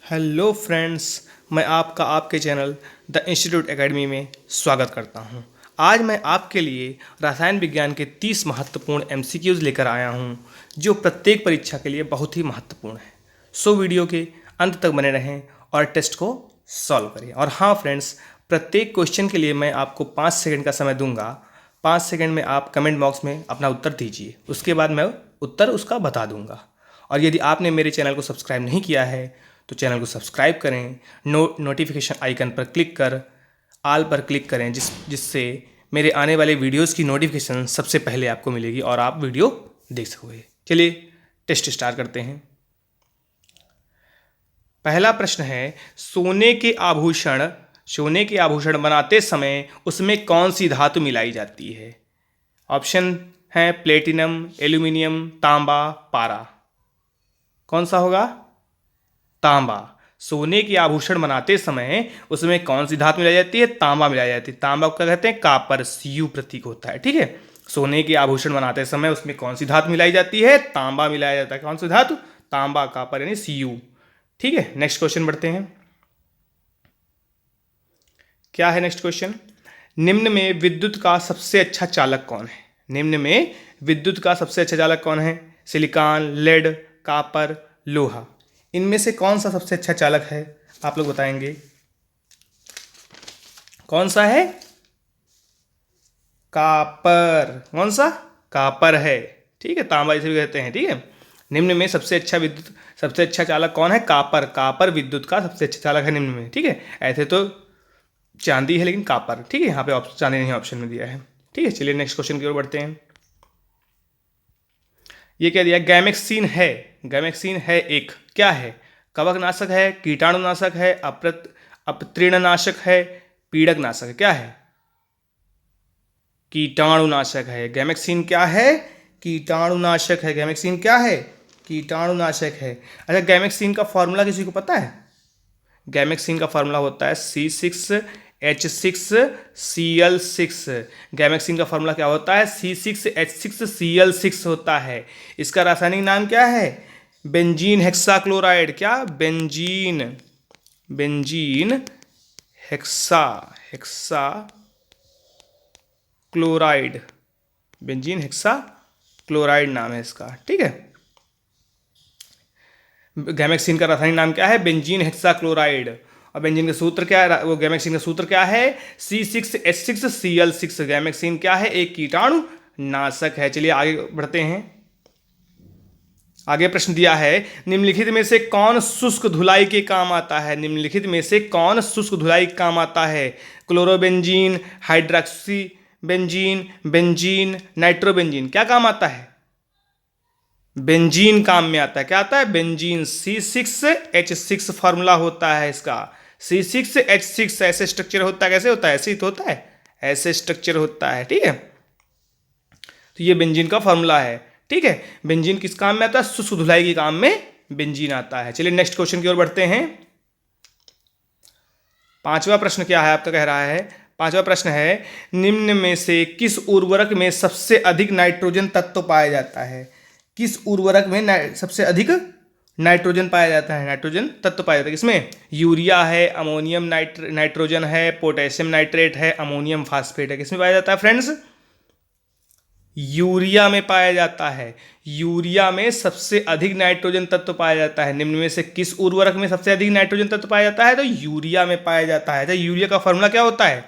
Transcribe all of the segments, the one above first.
Hello friends, मैं आपका आपके चैनल द इंस्टीट्यूट एकेडमी में स्वागत करता हूं। आज मैं आपके लिए रसायन विज्ञान के 30 महत्वपूर्ण एमसीक्यूज़ लेकर आया हूं, जो प्रत्येक परीक्षा के लिए बहुत ही महत्वपूर्ण है। सो वीडियो के अंत तक बने रहें और टेस्ट को सॉल्व करें। और हाँ फ्रेंड्स, प्रत्येक क्वेश्चन के लिए मैं आपको 5 सेकंड का समय दूंगा। 5 सेकंड में आप कमेंट बॉक्स में अपना उत्तर दीजिए, उसके बाद मैं उत्तर उसका बता दूंगा। और यदि आपने मेरे चैनल को सब्सक्राइब नहीं किया है तो चैनल को सब्सक्राइब करें, नोटिफिकेशन आइकन पर क्लिक कर आल पर क्लिक करें, जिससे मेरे आने वाले वीडियोस की नोटिफिकेशन सबसे पहले आपको मिलेगी और आप वीडियो देख सकोगे। चलिए टेस्ट स्टार्ट करते हैं। पहला प्रश्न है, सोने के आभूषण बनाते समय उसमें कौन सी धातु मिलाई जाती है? ऑप्शन है प्लेटिनम, एल्यूमिनियम, तांबा, पारा। कौन सा होगा? तांबा। सोने के आभूषण बनाते समय उसमें कौन सी धातु मिलाई जाती है? तांबा मिलाई जाती है। तांबा को क्या कहते हैं? कापर, Cu प्रतीक होता है। ठीक है, सोने के आभूषण बनाते समय उसमें कौन सी धातु मिलाई जाती है? तांबा मिलाया जाता है। कौन सी धातु? तांबा, कापर यानी Cu। ठीक है, नेक्स्ट क्वेश्चन बढ़ते हैं। क्या है नेक्स्ट क्वेश्चन? निम्न में विद्युत का सबसे अच्छा चालक कौन है? निम्न में विद्युत का सबसे अच्छा चालक कौन है? सिलिकॉन, लेड, कापर, लोहा। इनमें से कौन सा सबसे अच्छा चालक है? आप लोग बताएंगे कौन सा है? कापर। कौन सा? कापर है। ठीक है, तांबा इसे भी कहते हैं। ठीक है, निम्न में सबसे अच्छा चालक कौन है? कापर। कापर विद्युत का सबसे अच्छा चालक है निम्न में। ठीक है, ऐसे तो चांदी है, लेकिन कापर। ठीक है, यहाँ पे चांदी नहीं ऑप्शन में दिया है। ठीक है, चलिए नेक्स्ट क्वेश्चन की ओर बढ़ते हैं। ये क्या दिया? गैमेक्सीन है एक, क्या है? कवकनाशक है, कीटाणुनाशक है, अपतृणनाशक है, पीड़कनाशक है। क्या है? कीटाणुनाशक है। गैमेक्सीन क्या है? कीटाणुनाशक है। गैमेक्सीन क्या है? कीटाणुनाशक है। अच्छा, गैमेक्सीन का फॉर्मूला किसी को पता है? गैमेक्सीन का फॉर्मूला होता है C6H6Cl6। गैमेक्सीन का फॉर्मूला क्या होता है? C6H6Cl6 होता है। इसका रासायनिक नाम क्या है? Benzene hexachloride. क्या? Benzene hexachloride. Benzene hexachloride नाम है इसका। ठीक है, गैमेक्सीन का रासायनिक नाम क्या है? Benzene hexachloride. और बेंजीन का सूत्र क्या है? वो गैमेक्सीन का सूत्र क्या है? C6H6Cl6। गैमेक्सीन क्या है? एक कीटाणु नाशक है। चलिए आगे बढ़ते हैं। आगे प्रश्न दिया है, निम्नलिखित में से कौन शुष्क धुलाई के काम आता है? निम्नलिखित में से कौन शुष्क धुलाई के काम आता है? Chlorobenzene, hydroxy benzene, nitrobenzene. क्या काम आता है? बेंजीन काम में आता है। क्या आता है? बेंजीन। C6H6 फॉर्मूला होता है इसका। C6H6 ऐसे स्ट्रक्चर होता है। कैसे होता है? ऐसे ही तो होता है, ऐसे स्ट्रक्चर होता है। ठीक है, तो ये बेंजीन का फॉर्मूला है। ठीक है, बेंजीन किस काम में आता है? शुष्क धुलाई के काम में बेंजीन आता है। चलिए नेक्स्ट क्वेश्चन की ओर बढ़ते हैं। पांचवा प्रश्न क्या है आपका? कह रहा है, पांचवा प्रश्न है, निम्न में से किस उर्वरक में सबसे अधिक नाइट्रोजन तत्व पाया जाता है? किस उर्वरक में सबसे अधिक नाइट्रोजन पाया जाता है? नाइट्रोजन तत्व पाया जाता है किसमें? यूरिया है, अमोनियम नाइट्रोजन है, पोटेशियम नाइट्रेट है, अमोनियम फास्फेट है। किसमें पाया जाता है फ्रेंड्स? यूरिया में पाया जाता है। यूरिया में सबसे अधिक नाइट्रोजन तत्व पाया जाता है। निम्न में से किस उर्वरक में सबसे अधिक नाइट्रोजन तत्व पाया जाता है? तो यूरिया में पाया जाता है। तो यूरिया का फॉर्मूला क्या होता है?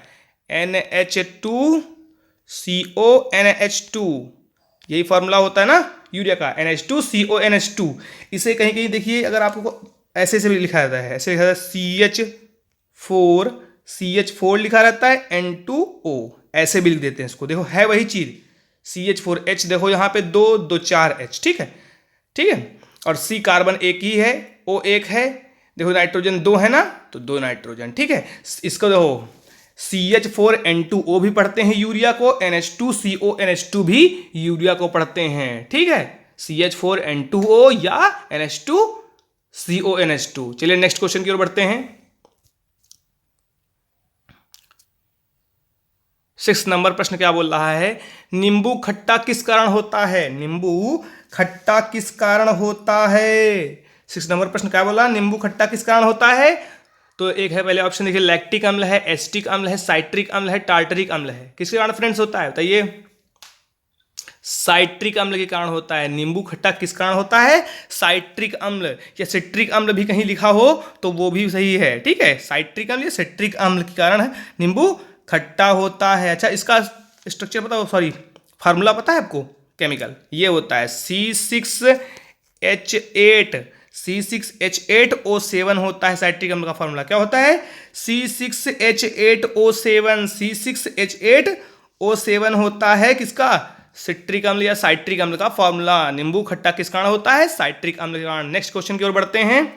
NH2CONH2। यही फॉर्मूला होता है ना यूरिया का, NH2CONH2। इसे कहीं कहीं देखिए, अगर आपको ऐसे से भी लिखा जाता है, ऐसे लिखा जाता है CH4 लिखा रहता है, N2O ऐसे भी लिख देते हैं इसको। देखो है वही चीज, CH4H। देखो यहाँ पे 2 4H। ठीक है, ठीक है, और C कार्बन एक ही है, O एक है। देखो नाइट्रोजन 2 है ना, तो 2 नाइट्रोजन। ठीक है, इसको देखो CH4N2O भी पढ़ते हैं यूरिया को, NH2CONH2 भी यूरिया को पढ़ते हैं। ठीक है, CH4N2O या NH2CONH2। चलिए नेक्स्ट क्वेश्चन की ओर बढ़ते हैं। 6 नंबर प्रश्न क्या बोल रहा है? नींबू खट्टा किस कारण होता है? नींबू खट्टा किस कारण होता है? 6 नंबर प्रश्न क्या बोला, नींबू खट्टा किस कारण होता है? तो एक है पहले ऑप्शन देखिए, लैक्टिक अम्ल है, एसिटिक अम्ल है, साइट्रिक अम्ल है, टार्टरिक अम्ल है। किसके कारण फ्रेंड्स होता है बताइए? साइट्रिक अम्ल के कारण होता है। नींबू खट्टा किस कारण होता है? साइट्रिक अम्ल या सिट्रिक अम्ल भी कहीं लिखा हो तो वो भी सही है, ठीक है। साइट्रिक अम्ल या सिट्रिक अम्ल के कारण है नींबू खट्टा होता है। अच्छा, इसका स्ट्रक्चर पता हो, सॉरी फार्मूला पता है आपको? केमिकल ये होता है C6H8, C6H8O7 होता है साइट्रिक अम्ल का फार्मूला। क्या होता है? C6H8O7, C6H8O7 होता है किसका? सिट्रिक अम्ल या साइट्रिक अम्ल का फॉर्मूला। नींबू खट्टा किस कारण होता है? साइट्रिक अम्ल के कारण। नेक्स्ट क्वेश्चन की ओर बढ़ते हैं।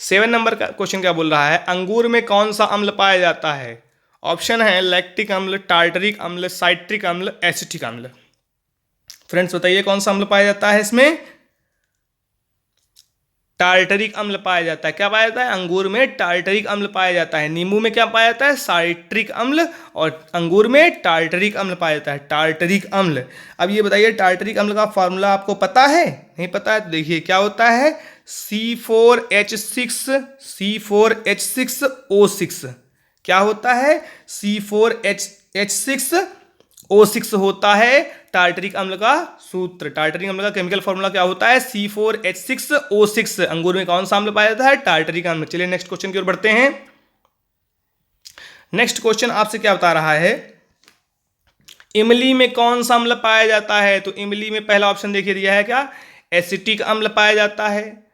7 नंबर का क्वेश्चन क्या बोल रहा है, अंगूर में कौन सा अम्ल पाया जाता है? ऑप्शन है लैक्टिक अम्ल, टार्टरिक अम्ल, साइट्रिक अम्ल, एसिटिक अम्ल। फ्रेंड्स बताइए कौन सा अम्ल पाया जाता है इसमें? टार्टरिक अम्ल पाया जाता है। क्या पाया जाता है? अंगूर में टार्टरिक अम्ल पाया जाता है। नींबू में क्या पाया जाता है? साइट्रिक अम्ल, और अंगूर में टार्टरिक अम्ल पाया जाता है, टार्टरिक अम्ल। अब ये बताइए टार्टरिक अम्ल का फॉर्मूला आपको पता है? नहीं पता है तो देखिए क्या होता है, C4H6O6। क्या होता है? C4H6O6 होता है टार्टरिक अम्ल का सूत्र। टार्टरिक अम्ल का केमिकल फॉर्मूला क्या होता है? C4H6O6। अंगूर में कौन सा अम्ल पाया जाता है? टार्टरिक अम्ल। चलिए नेक्स्ट क्वेश्चन की ओर बढ़ते हैं। नेक्स्ट क्वेश्चन आपसे क्या बता रहा है, इमली में कौन सा अम्ल पाया जाता है? तो इमली में पहला ऑप्शन देखिए दिया है क्या, एसिटिक अम्ल पाया जाता है,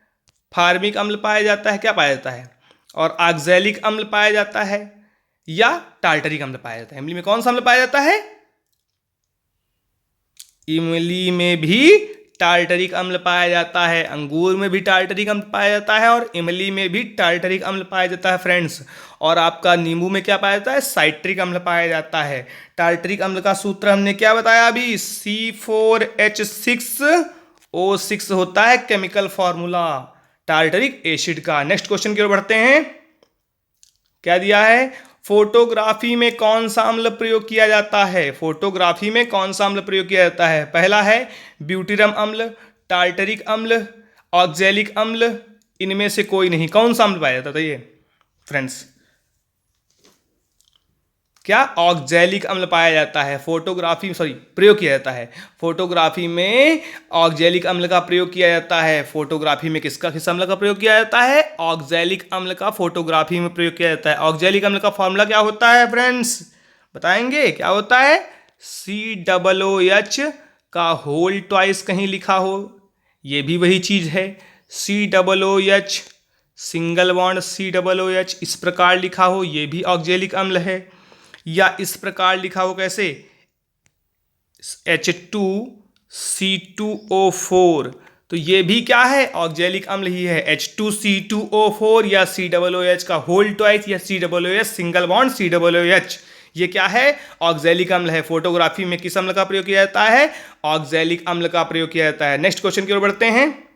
फार्मिक अम्ल पाया जाता है, क्या पाया जाता है, और ऑक्सैलिक अम्ल पाया जाता है, या टार्टरिक अम्ल पाया जाता है। इमली में कौन सा अम्ल पाया जाता है? इमली में भी टार्टरिक अम्ल पाया जाता है, अंगूर में भी टार्टरिक अम्ल पाया जाता है, और इमली में भी टार्टरिक अम्ल पाया जाता है फ्रेंड्स। और आपका नींबू में क्या पाया जाता है? साइट्रिक अम्ल पाया जाता है। टार्टरिक अम्ल का सूत्र हमने क्या बताया अभी? C4H6O6 होता है केमिकल फॉर्मूला टार्टरिक एसिड का। नेक्स्ट क्वेश्चन की ओर बढ़ते हैं। क्या दिया है, फोटोग्राफी में कौन सा अम्ल प्रयोग किया जाता है? फोटोग्राफी में कौन सा अम्ल प्रयोग किया जाता है? पहला है ब्यूटीरम अम्ल, टार्टरिक अम्ल, ऑक्सैलिक अम्ल, इनमें से कोई नहीं। कौन सा अम्ल पाया जाता है ये फ्रेंड्स? क्या? ऑक्सैलिक अम्ल पाया जाता है फोटोग्राफी, सॉरी प्रयोग किया जाता है। फोटोग्राफी में ऑक्सैलिक अम्ल का प्रयोग किया जाता है। फोटोग्राफी में किस अम्ल का प्रयोग किया जाता है? ऑक्सैलिक अम्ल का फोटोग्राफी में प्रयोग किया जाता है। ऑक्सैलिक अम्ल का फॉर्मूला क्या होता है फ्रेंड्स? बताएंगे क्या होता है? COOH का होल ट्वाइस कहीं लिखा हो, ये भी वही चीज है। COOH सिंगल बॉन्ड COOH इस प्रकार लिखा हो, ये भी ऑक्सैलिक अम्ल है। या इस प्रकार लिखा हो कैसे, H2C2O4, तो ये भी क्या है? ऑक्सैलिक अम्ल ही है। H2C2O4 या COOH का होल ट्वाइस या COOH सिंगल बॉन्ड COOH, ये क्या है? ऑक्सैलिक अम्ल है। फोटोग्राफी में किस अम्ल का प्रयोग किया जाता है? ऑक्सैलिक अम्ल का प्रयोग किया जाता है। नेक्स्ट क्वेश्चन की ओर बढ़ते हैं।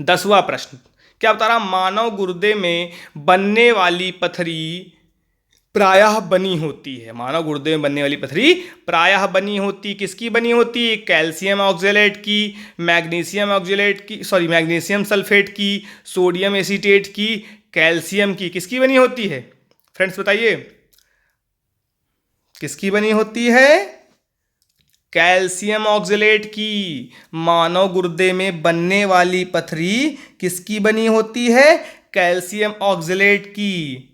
10वां प्रश्न क्या बता रहा, मानव गुर्दे में बनने वाली पथरी प्रायः बनी होती है। मानव गुर्दे में बनने वाली पथरी प्रायः बनी होती, किसकी बनी होती? कैल्शियम ऑक्जेलेट की, मैग्नीशियम ऑक्जेलेट की, सॉरी मैग्नीशियम सल्फेट की, सोडियम एसीटेट की, कैल्शियम की, किसकी बनी होती है फ्रेंड्स बताइए? किसकी बनी होती है? कैल्शियम ऑक्जेलेट की। मानव गुर्दे में बनने वाली पथरी किसकी बनी होती है? कैल्शियम ऑक्जेलेट की।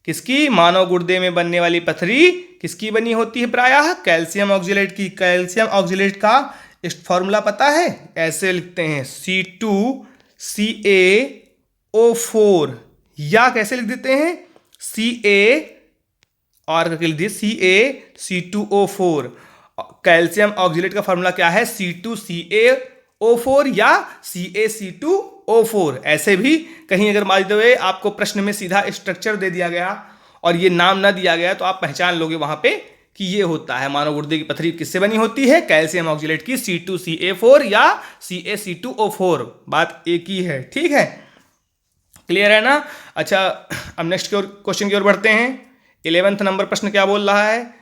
किसकी? मानव गुर्दे में बनने वाली पथरी किसकी बनी होती है प्रायः? कैल्शियम ऑक्जेलेट की। कैल्शियम ऑक्जेलेट का फॉर्मूला पता है? ऐसे लिखते हैं C2CaO4, या कैसे लिख देते हैं Ca और करके लिख दिए CaC2O4। कैल्शियम ऑक्जेलेट का फॉर्मूला क्या है? C2CaO4 या CaC2O4। ऐसे भी कहीं अगर मान लीजिए आपको प्रश्न में सीधा स्ट्रक्चर दे दिया गया और ये नाम ना दिया गया तो आप पहचान लोगे वहां पे कि ये होता है मानव गुर्दे की पथरी किससे बनी होती है? कैल्शियम ऑक्जेलेट की C2CaO4 या CaC2O4। बात एक ही है, ठीक है, क्लियर है ना? अच्छा, अब नेक्स्ट क्वेश्चन की ओर बढ़ते हैं। 11वां नंबर प्रश्न क्या बोल रहा है,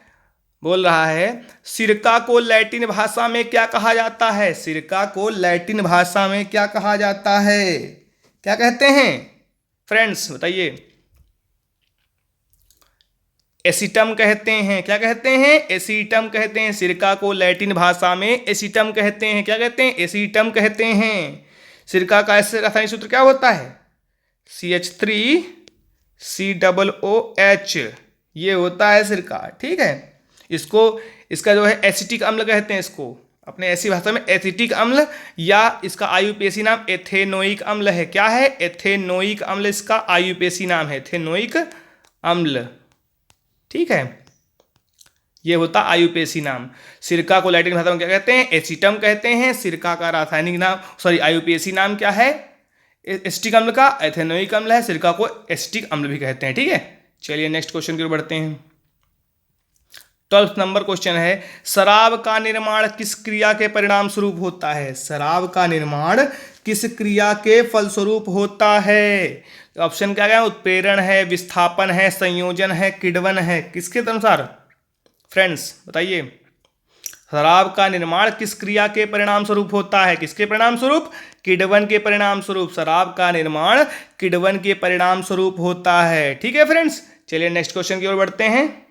बोल रहा है सिरका को लैटिन भाषा में क्या कहा जाता है? सिरका को लैटिन भाषा में क्या कहा जाता है? क्या कहते हैं फ्रेंड्स बताइए? एसीटम कहते हैं। क्या कहते हैं? एसीटम कहते हैं। सिरका को लैटिन भाषा में एसीटम कहते हैं। क्या कहते हैं? एसीटम कहते हैं। सिरका का ऐसे रासायनिक सूत्र क्या होता है? CH3COOH, ये होता है सिरका। ठीक है, इसको इसका जो है एसिटिक अम्ल कहते हैं। इसको अपने ऐसी भाषा में एसिटिक अम्ल, या इसका आयुपेसी नाम एथेनोइक अम्ल है। क्या है? एथेनोइक अम्ल इसका आयुपेसी नाम है, एथेनोइक अम्ल। ठीक है, ये होता आयुपेसी नाम। सिरका को लैटिन भाषा में क्या कहते हैं? एसीटम कहते हैं। सिरका का रासायनिक नाम आयुपेसी नाम क्या है? एसिटिक अम्ल का एथेनोइक अम्ल है। सिरका को एसिटिक अम्ल भी कहते हैं। ठीक है, चलिए नेक्स्ट क्वेश्चन की ओर बढ़ते हैं। 12th नंबर क्वेश्चन है, शराब का निर्माण किस क्रिया के परिणाम स्वरूप होता है? शराब का निर्माण किस क्रिया के फलस्वरूप होता है? ऑप्शन क्या है? उत्प्रेरण है, विस्थापन है, संयोजन है, किण्वन है। किसके अनुसार फ्रेंड्स बताइए? शराब का निर्माण किस क्रिया के परिणाम स्वरूप होता है? किसके परिणाम स्वरूप? किण्वन के परिणाम स्वरूप। शराब का निर्माण किण्वन के परिणाम स्वरूप होता है। ठीक है फ्रेंड्स, चलिए नेक्स्ट क्वेश्चन की ओर बढ़ते हैं।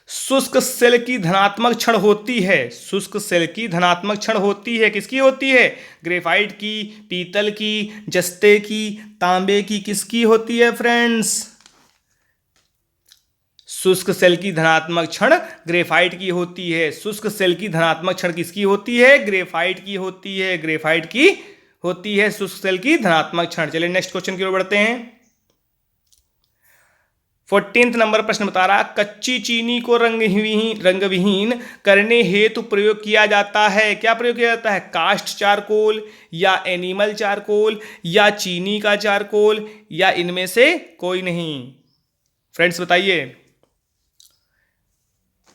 शुष्क सेल की धनात्मक क्षण होती है। शुष्क सेल की धनात्मक क्षण होती है। किसकी होती है? ग्रेफाइट की, पीतल की, जस्ते की, तांबे की। किसकी होती है फ्रेंड्स? शुष्क सेल की धनात्मक क्षण ग्रेफाइट की होती है। शुष्क सेल की धनात्मक क्षण किसकी होती है? ग्रेफाइट की होती है। ग्रेफाइट की होती है शुष्क सेल की धनात्मक क्षण। चलिए नेक्स्ट क्वेश्चन की ओर बढ़ते हैं। 14th नंबर प्रश्न बता रहा, कच्ची चीनी को रंगविहीन करने हेतु प्रयोग किया जाता है। क्या प्रयोग किया जाता है? कास्ट चारकोल, या एनिमल चारकोल, या चीनी का चारकोल, या इनमें से कोई नहीं। फ्रेंड्स बताइए,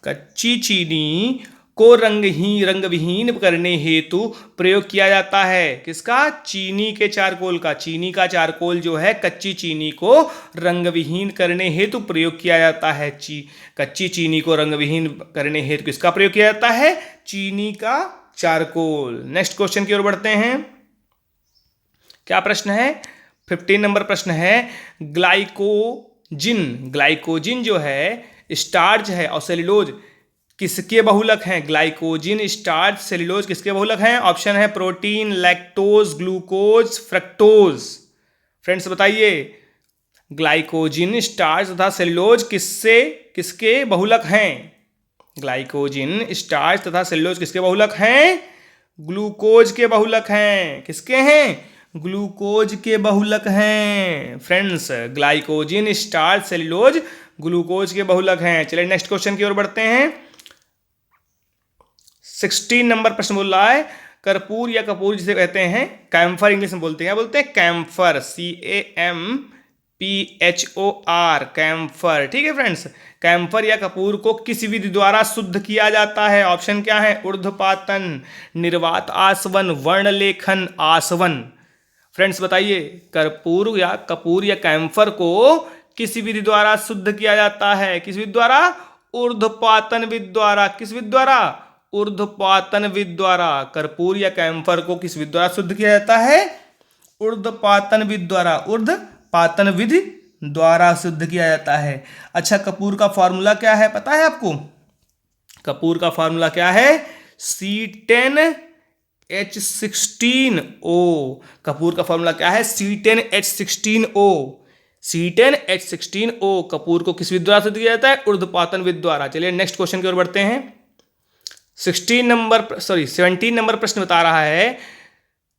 कच्ची चीनी को रंगविहीन करने हेतु प्रयोग किया जाता है। किसका? चीनी के चारकोल का। चीनी का चारकोल जो है कच्ची चीनी को रंगविहीन करने हेतु प्रयोग किया जाता है। कच्ची चीनी को रंगविहीन करने हेतु किसका प्रयोग किया जाता है? चीनी का चारकोल। नेक्स्ट क्वेश्चन की ओर बढ़ते हैं। क्या प्रश्न है? 15 नंबर प्रश्न है, ग्लाइकोजिन जो है स्टार्च है और सेल्यूलोज किसके बहुलक हैं? ग्लाइकोजिन, स्टार्च, सेल्यूलोज किसके बहुलक हैं? ऑप्शन है protein, lactose, glucose, fructose. Friends बताइए, ग्लाइकोजिन, स्टार्च तथा सेल्यूलोज किसके बहुलक हैं? ग्लाइकोजिन, स्टार्च तथा सेल्यूलोज किसके बहुलक हैं? ग्लूकोज के बहुलक हैं। किसके हैं? ग्लूकोज के बहुलक हैं। Friends, glycogen, starch, cellulose glucose के बहुलक हैं। चलिए नेक्स्ट क्वेश्चन की ओर बढ़ते हैं। 16 नंबर प्रश्न बोल रहा है, कर्पूर या कपूर जिसे कहते हैं, कैम्फर इंग्लिश में बोलते हैं। क्या बोलते हैं? Camphor, CAMPHOR, camphor. ठीक है फ्रेंड्स, कैम्फर या कपूर को किस विधि द्वारा शुद्ध किया जाता है? ऑप्शन क्या है? ऊर्ध्वपातन, निर्वात आसवन, वर्णलेखन, आसवन। फ्रेंड्स बताइए, कपूर या कैम्फर को किस विधि द्वारा शुद्ध किया जाता है? किस विधि द्वारा? ऊर्ध्वपातन विधि द्वारा। किस विधि द्वारा? ऊर्ध्वपातन विधि द्वारा। कर्पूर या कैम्फर को किस विधि द्वारा शुद्ध किया जाता है? ऊर्ध्वपातन विधि द्वारा। ऊर्ध्वपातन विधि द्वारा शुद्ध किया जाता है। अच्छा, कपूर का फॉर्मूला क्या है पता है आपको? कपूर का फॉर्मूला क्या है? C10H16O। कपूर का फॉर्मूला क्या है? C10H16O। C10H16O कपूर को किस विधि द्वारा शुद्ध किया जाता है? ऊर्ध्वपातन विधि द्वारा। चलिए नेक्स्ट क्वेश्चन की ओर बढ़ते हैं। 17 नंबर प्रश्न बता रहा है,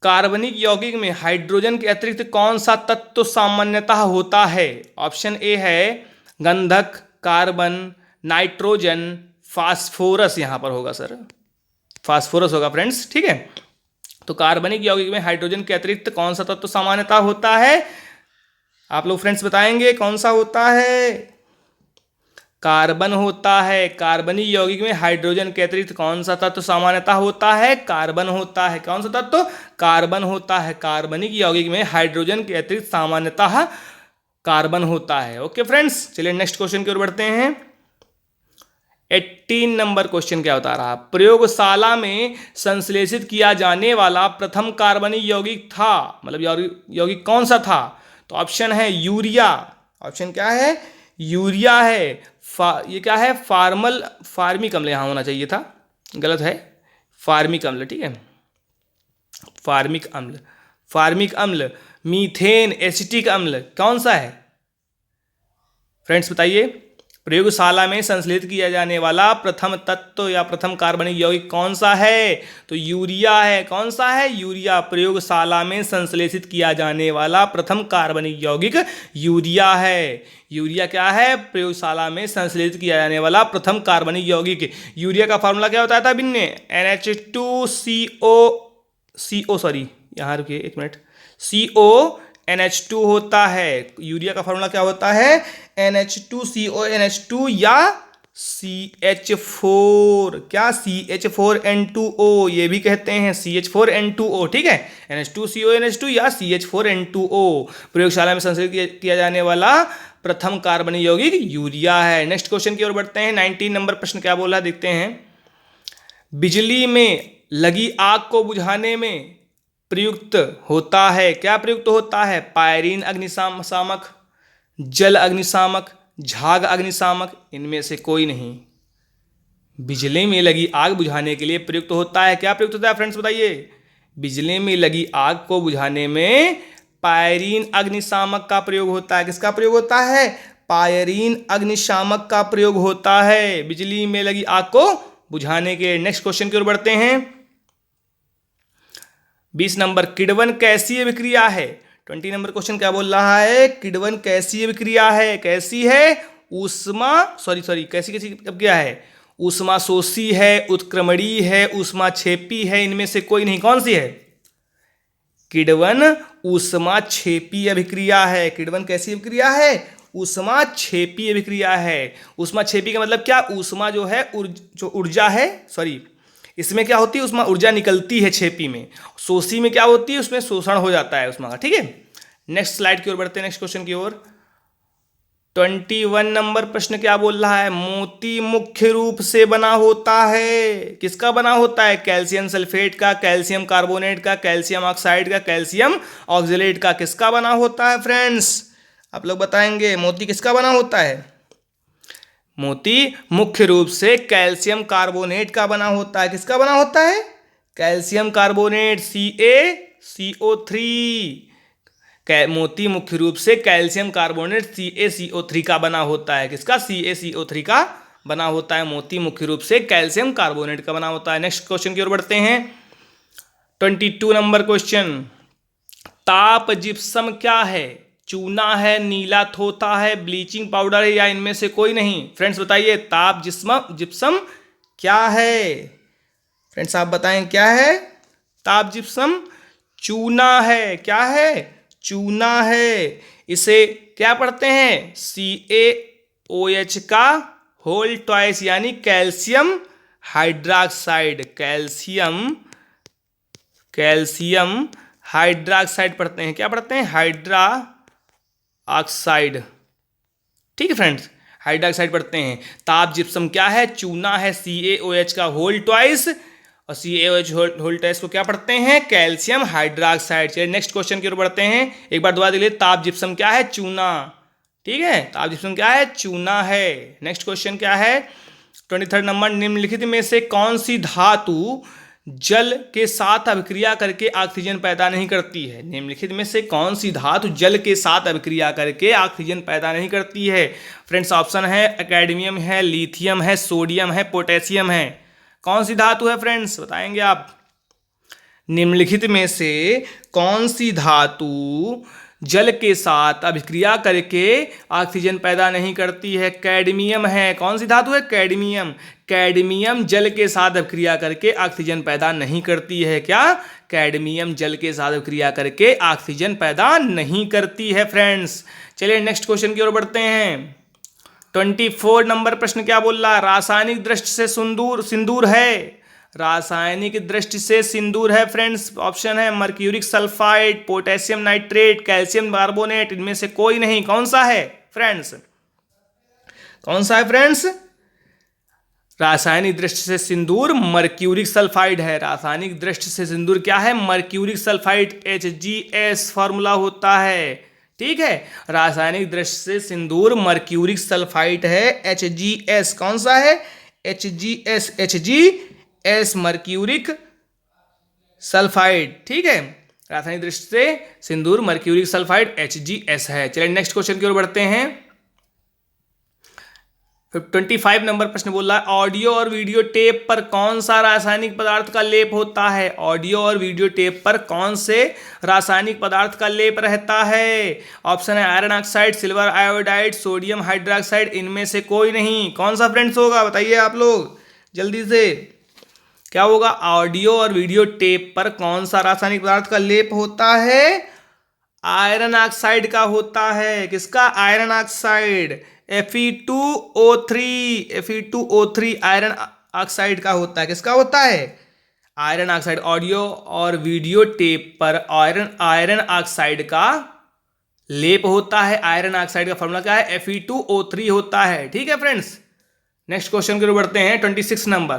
कार्बनिक यौगिक में हाइड्रोजन के अतिरिक्त कौन सा तत्व सामान्यतः होता है? ऑप्शन ए है गंधक, कार्बन, नाइट्रोजन, फास्फोरस। यहां पर होगा सर, फास्फोरस होगा फ्रेंड्स। ठीक है, तो कार्बनिक यौगिक में हाइड्रोजन के अतिरिक्त कौन सा तत्व सामान्यतः होता है? आप लोग फ्रेंड्स बताएंगे कौन सा होता है? कार्बन होता है। कार्बनिक यौगिक में हाइड्रोजन के अतिरिक्त कौन सा तत्व सामान्यतः होता है? कार्बन होता है। कौन सा तत्व? कार्बन होता है। कार्बनिक यौगिक में हाइड्रोजन के अतिरिक्त सामान्यतः कार्बन होता है। ओके फ्रेंड्स, चलिए नेक्स्ट क्वेश्चन की ओर बढ़ते हैं। 18 नंबर क्वेश्चन क्या बता रहा? प्रयोगशाला में संश्लेषित किया जाने वाला प्रथम कार्बनिक यौगिक था, मतलब यौगिक कौन सा था? तो ऑप्शन है यूरिया। ऑप्शन क्या है? यूरिया है। ये क्या है? फार्मिक अम्ल यहाँ होना चाहिए था, गलत है। फार्मिक अम्ल, ठीक है, फार्मिक अम्ल। फार्मिक अम्ल, मीथेन एसिटिक अम्ल कौन सा है फ्रेंड्स बताइए? प्रयोगशाला में संश्लेषित किया जाने वाला प्रथम तत्व या प्रथम कार्बनिक यौगिक कौन सा है? तो यूरिया है। कौन सा है? यूरिया। प्रयोगशाला में संश्लेषित किया जाने वाला प्रथम कार्बनिक यौगिक यूरिया है। यूरिया क्या है? प्रयोगशाला में संश्लेषित किया जाने वाला प्रथम कार्बनिक यौगिक। यूरिया का फॉर्मूला क्या होता था बिन्ने? NH2CO सॉरी, यहाँ रुकिए एक मिनट, CONH2 होता है। यूरिया का फॉर्मूला क्या होता है? NH2CONH2 या CH4, क्या? CH4N2O, ये भी कहते हैं CH4N2O, ठीक है, NH2CONH2 या CH4N2O। प्रयोगशाला में संश्लेषित किया जाने वाला प्रथम कार्बनिक यौगिक यूरिया है। नेक्स्ट क्वेश्चन की ओर बढ़ते हैं। 19 नंबर प्रश्न क्या बोला देखते हैं। बिजली में लगी आग को बुझाने में प्रयुक्त होता है, क्या प्रयुक्त होता है? पायरीन अग्निशामक, जल अग्निशामक, झाग अग्निशामक, इनमें से कोई नहीं। बिजली में लगी आग बुझाने के लिए प्रयुक्त होता है, क्या प्रयुक्त होता है फ्रेंड्स बताइए? बिजली में लगी आग को बुझाने में पायरीन अग्निशामक का प्रयोग होता है। किसका प्रयोग होता है? पायरीन अग्निशामक का प्रयोग होता है बिजली में लगी आग को बुझाने के। नेक्स्ट क्वेश्चन की ओर बढ़ते हैं। 20 नंबर, किण्वन कैसी अभिक्रिया है? 20 नंबर क्वेश्चन क्या बोल रहा है? किण्वन कैसी अभिक्रिया है? कैसी है? ऊष्मा कैसी कैसी अभिक्रिया है? ऊष्मा शोषी है, उत्क्रमणीय है, ऊष्मा छेपी है, इनमें से कोई नहीं। कौन सी है? किण्वन ऊष्मा छेपी अभिक्रिया है। किण्वन कैसी अभिक्रिया है? ऊष्मा छेपी अभिक्रिया है। ऊष्मा छेपी का मतलब क्या? ऊष्मा जो है, जो ऊर्जा है, इसमें क्या होती है? उसमें ऊर्जा निकलती है छेपी में। शोषी में क्या होती है? उसमें शोषण हो जाता है उसमें का, ठीक है। नेक्स्ट स्लाइड की ओर बढ़ते हैं, नेक्स्ट क्वेश्चन की ओर। 21 नंबर प्रश्न क्या बोल रहा है? मोती मुख्य रूप से बना होता है, किसका बना होता है? कैल्शियम सल्फेट का, कैल्शियम कार्बोनेट का, कैल्शियम ऑक्साइड का, कैल्शियम ऑक्जेलेट का, किसका बना होता है फ्रेंड्स? आप लोग बताएंगे मोती किसका बना होता है? मोती मुख्य रूप से कैल्शियम कार्बोनेट का बना होता है। किसका बना होता है? Calcium carbonate, CaCO3। मोती मुख्य रूप से कैल्शियम कार्बोनेट CaCO3 का बना होता है। किसका? CaCO3 का बना होता है। मोती मुख्य रूप से कैल्शियम कार्बोनेट का बना होता है। नेक्स्ट क्वेश्चन की ओर बढ़ते हैं। 22 नंबर क्वेश्चन, ताप जिप्सम क्या है? चूना है, नीला थोथा है, ब्लीचिंग पाउडर है, या इनमें से कोई नहीं? फ्रेंड्स बताइए, ताप जिप्सम क्या है? फ्रेंड्स आप बताएं क्या है? ताप जिप्सम चूना है। क्या है? चूना है। इसे क्या पढ़ते हैं? CaOH का होल ट्वाइस, यानी कैल्शियम हाइड्रोक्साइड। कैल्शियम हाइड्रोक्साइड पढ़ते हैं। क्या पढ़ते हैं? हाइड्रा ऑक्साइड, ठीक है फ्रेंड्स, हाइड्रोक्साइड पढ़ते हैं। ताप जिप्सम क्या है? चूना है। CaOH का होल ट्वाइस, और CaOH होल ट्वाइस को क्या पढ़ते हैं? Calcium hydroxide. चलिए नेक्स्ट क्वेश्चन की ओर बढ़ते हैं। एक बार दोबारा देख लीजिए, ताप जिप्सम क्या है? चूना, ठीक है, ताप जिप्सम क्या है? चूना है। नेक्स्ट क्वेश्चन क्या है? 23 नंबर, निम्नलिखित में से कौन सी धातु जल के साथ अभिक्रिया करके ऑक्सीजन पैदा नहीं करती है? निम्नलिखित में से कौन सी धातु जल के साथ अभिक्रिया करके ऑक्सीजन पैदा नहीं करती है? फ्रेंड्स ऑप्शन है कैडमियम है, लिथियम है, सोडियम है, पोटेशियम है। कौन सी धातु है फ्रेंड्स बताएंगे आप? निम्नलिखित में से कौन सी धातु जल के साथ अभिक्रिया करके ऑक्सीजन पैदा नहीं करती है? कैडमियम है। कौन सी धातु है? कैडमियम। कैडमियम जल के साथ अभिक्रिया करके ऑक्सीजन पैदा नहीं करती है। क्या? कैडमियम जल के साथ अभिक्रिया करके ऑक्सीजन पैदा नहीं करती है फ्रेंड्स। चलिए नेक्स्ट क्वेश्चन की ओर बढ़ते हैं। 24 नंबर प्रश्न क्या बोल रहा है? रासायनिक दृष्टि से सिंदूर है। रासायनिक दृष्टि से सिंदूर है फ्रेंड्स। ऑप्शन है mercuric sulphide, potassium nitrate, calcium carbonate, इनमें से कोई नहीं। कौन सा है फ्रेंड्स? कौन सा है फ्रेंड्स? रासायनिक दृष्टि से सिंदूर मर्क्यूरिक सल्फाइड है। रासायनिक दृष्टि से सिंदूर क्या है? मर्क्यूरिक सल्फाइड, HgS फॉर्मूला होता है। ठीक है, रासायनिक दृष्टि से सिंदूर मर्क्यूरिक सल्फाइड है, HgS। कौन सा है? HgS mercuric sulphide. ठीक है, रासायनिक दृष्टि से सिंदूर मर्क्यूरिक सल्फाइड HgS है। चलिए नेक्स्ट क्वेश्चन की ओर बढ़ते हैं। 25 नंबर प्रश्न बोल रहा है, ऑडियो और वीडियो टेप पर कौन सा रासायनिक पदार्थ का लेप होता है? ऑडियो और वीडियो टेप पर कौन से रासायनिक पदार्थ का लेप रहता है? ऑप्शन है iron oxide, silver iodide, sodium hydroxide, इनमें से कोई नहीं। कौन सा फ्रेंड्स होगा? बताइए आप लोग जल्दी से, क्या होगा? ऑडियो और वीडियो टेप पर कौन सा रासायनिक पदार्थ का लेप होता है? आयरन ऑक्साइड का होता है। किसका? Iron oxide, Fe2O3 iron oxide का होता है। किसका होता है? Iron oxide. ऑडियो और वीडियो टेप पर आयरन ऑक्साइड का लेप होता है। आयरन ऑक्साइड का फॉर्मूला क्या है? Fe2O3 होता है। ठीक है फ्रेंड्स, नेक्स्ट क्वेश्चन की ओर बढ़ते हैं। 26 नंबर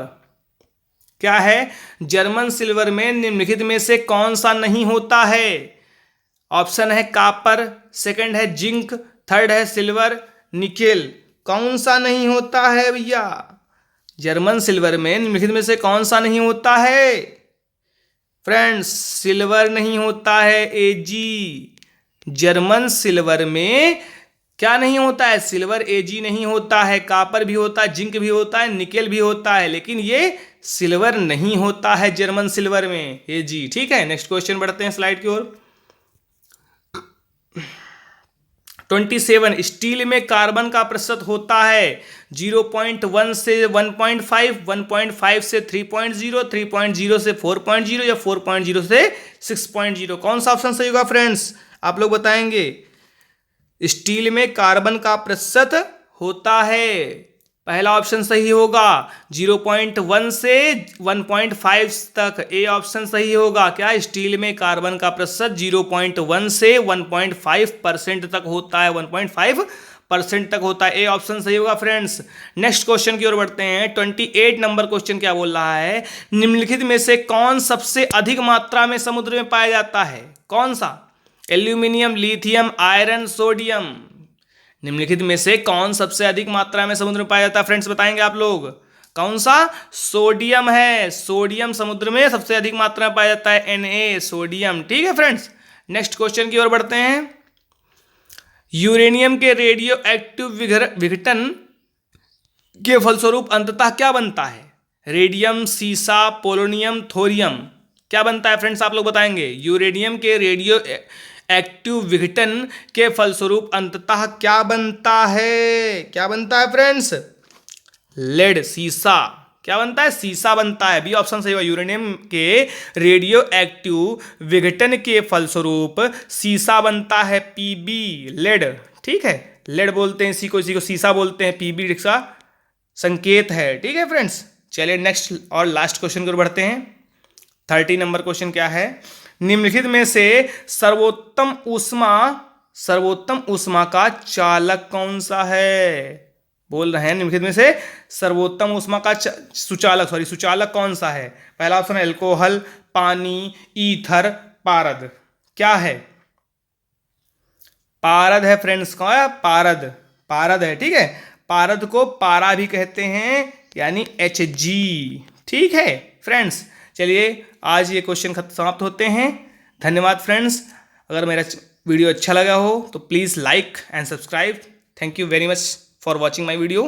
क्या है? जर्मन सिल्वर में निम्नलिखित में से कौन सा नहीं होता है? ऑप्शन है कापर, सेकंड है जिंक, थर्ड है सिल्वर, निकेल। कौन सा नहीं होता है भैया? जर्मन सिल्वर में निम्नलिखित में से कौन सा नहीं होता है? फ्रेंड्स, सिल्वर नहीं होता है, Ag। जर्मन सिल्वर में क्या नहीं होता है? सिल्वर, Ag नहीं होता है। कापर भी होता है, जिंक भी होता है, निकेल भी होता है, लेकिन ये सिल्वर नहीं होता है जर्मन सिल्वर में, Ag। ठीक है, नेक्स्ट क्वेश्चन बढ़ते हैं स्लाइड की ओर। 27, स्टील में कार्बन का प्रतिशत होता है 0.1 से 1.5, 1.5 से 3.0, 3.0 से 4.0 या 4.0 से 6.0। कौन सा ऑप्शन सही होगा फ्रेंड्स? आप लोग बताएंगे। स्टील में कार्बन का प्रतिशत होता है, पहला ऑप्शन सही होगा 0.1 से 1.5 तक। ए ऑप्शन सही होगा। क्या? स्टील में कार्बन का प्रतिशत 0.1 से 1.5% तक होता है, 1.5% तक होता है। ए ऑप्शन सही होगा फ्रेंड्स। नेक्स्ट क्वेश्चन की ओर बढ़ते हैं। 28 नंबर क्वेश्चन क्या बोल रहा है? निम्नलिखित में से कौन सबसे अधिक मात्रा में समुद्र में पाया जाता है? कौन सा? Aluminium, lithium, iron, sodium. निम्नलिखित में से कौन सबसे अधिक मात्रा में समुद्र में पाया जाता है? फ्रेंड्स बताएंगे आप लोग। कौन सा? सोडियम है। सोडियम समुद्र में सबसे अधिक मात्रा में पाया जाता है, Na, सोडियम। ठीक है फ्रेंड्स, नेक्स्ट क्वेश्चन की ओर बढ़ते हैं। यूरेनियम के रेडियो एक्टिव विघटन के फलस्वरूप अंततः क्या बनता है? रेडियम, सीसा, पोलोनियम, थोरियम। क्या बनता है फ्रेंड्स? आप लोग बताएंगे। यूरेनियम के रेडियो एक्टिव विघटन के फलस्वरूप अंततः क्या बनता है? क्या बनता है फ्रेंड्स? लेड, सीसा। क्या बनता है? सीसा बनता है। बी ऑप्शन सही होगा। यूरेनियम के रेडियो एक्टिव विघटन के फलस्वरूप सीसा बनता है, Pb, लेड। ठीक है, लेड बोलते हैं इसी को सीसा बोलते हैं, Pb का संकेत है। ठीक है फ्रेंड्स, चलिए नेक्स्ट और लास्ट क्वेश्चन की ओर बढ़ते हैं। 30 नंबर क्वेश्चन क्या है? निम्नलिखित में से सर्वोत्तम ऊष्मा का चालक कौन सा है? बोल रहे हैं निम्नलिखित में से सर्वोत्तम ऊष्मा का सुचालक कौन सा है? पहला ऑप्शन है अल्कोहल, पानी, ईथर, पारद। क्या है? पारद है फ्रेंड्स। कौन है? पारद है। ठीक है, पारद को पारा भी कहते हैं, यानी Hg। ठीक है फ्रेंड्स, चलिए आज ये क्वेश्चन समाप्त होते हैं। धन्यवाद फ्रेंड्स। अगर मेरा वीडियो अच्छा लगा हो तो please like and subscribe. Thank you very much for watching my video.